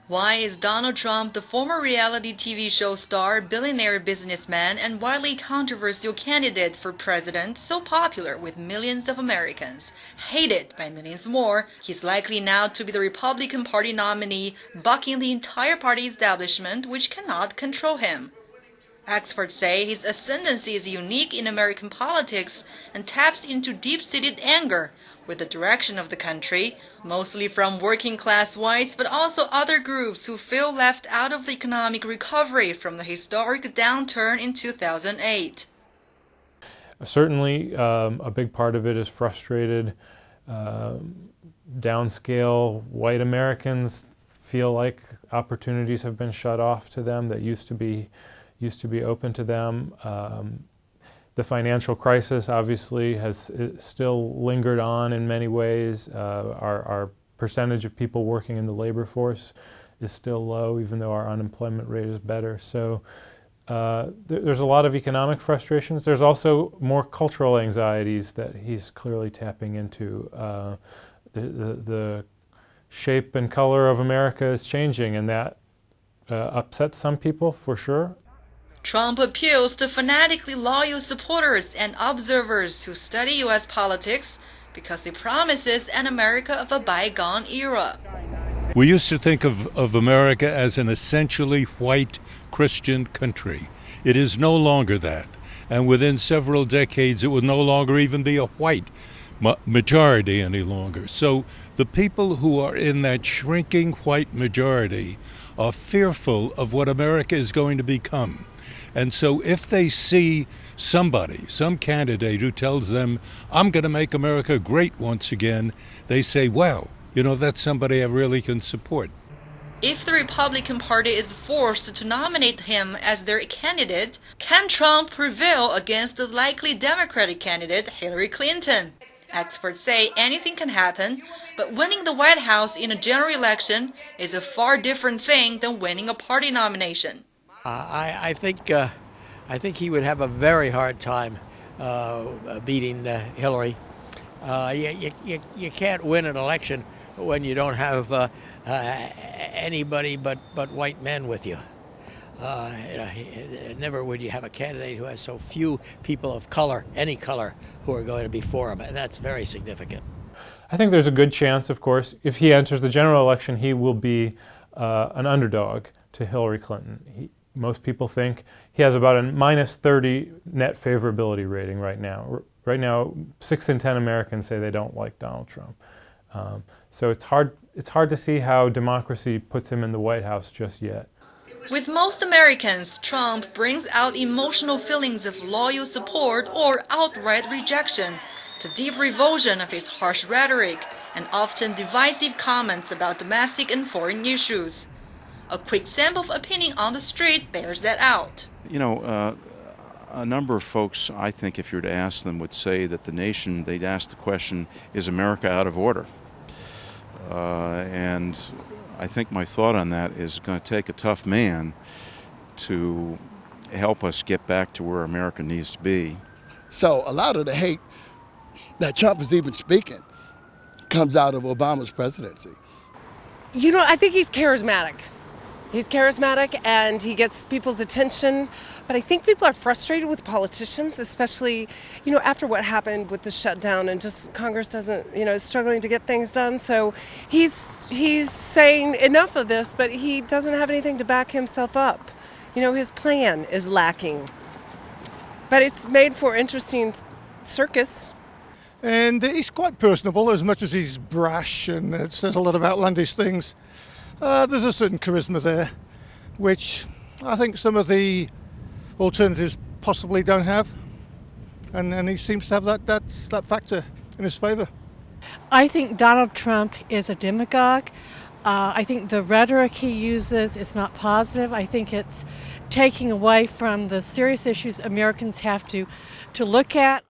Why is Donald Trump, the former reality TV show star, billionaire businessman, and widely controversial candidate for president, so popular with millions of Americans? Hated by millions more, he's likely now to be the Republican Party nominee, bucking the entire party establishment, which cannot control him. Experts say his ascendancy is unique in American politics and taps into deep-seated anger with the direction of the country, mostly from working-class whites, but also other groups who feel left out of the economic recovery from the historic downturn in 2008. Certainly, a big part of it is frustrated, downscale white Americans feel like opportunities have been shut off to them that used to be open to them. The financial crisis obviously has still lingered on in many ways. Our percentage of people working in the labor force is still low, even though our unemployment rate is better. So there's a lot of economic frustrations. There's also more cultural anxieties that he's clearly tapping into. The shape and color of America is changing, and that upsets some people for sure. Trump appeals to fanatically loyal supporters and observers who study U.S. politics because he promises an America of a bygone era. We used to think of America as an essentially white Christian country. It is no longer that. And within several decades, it will no longer even be a white majority any longer. So the people who are in that shrinking white majority are fearful of what America is going to become. And so if they see somebody, some candidate who tells them, I'm going to make America great once again, they say, well, you know, that's somebody I really can support. If the Republican Party is forced to nominate him as their candidate, can Trump prevail against the likely Democratic candidate Hillary Clinton? Experts say anything can happen, but winning the White House in a general election is a far different thing than winning a party nomination. I think he would have a very hard time beating Hillary. You can't win an election when you don't have anybody but white men with you. Never would you have a candidate who has so few people of color, any color, who are going to be for him, and that's very significant. I think there's a good chance, of course, if he enters the general election, he will be an underdog to Hillary Clinton. Most people think he has about a -30 net favorability rating right now. Right now, 6 in 10 Americans say they don't like Donald Trump. So it's hard to see how democracy puts him in the White House just yet. With most Americans, Trump brings out emotional feelings of loyal support or outright rejection, to deep revulsion of his harsh rhetoric and often divisive comments about domestic and foreign issues. A quick sample of opinion on the street bears that out. You know, a number of folks, I think, if you were to ask them, would say that the nation, they'd ask the question, is America out of order? And I think my thought on that is going to take a tough man to help us get back to where America needs to be. So a lot of the hate that Trump is even speaking comes out of Obama's presidency. You know, I think he's charismatic. He's charismatic and he gets people's attention, but I think people are frustrated with politicians, especially, you know, after what happened with the shutdown and just Congress doesn't, you know, is struggling to get things done. So he's saying enough of this, but he doesn't have anything to back himself up. You know, his plan is lacking. But it's made for interesting circus. And he's quite personable, as much as he's brash and says a lot of outlandish things. There's a certain charisma there, which I think some of the alternatives possibly don't have. And he seems to have that factor in his favor. I think Donald Trump is a demagogue. I think the rhetoric he uses is not positive. I think it's taking away from the serious issues Americans have to look at.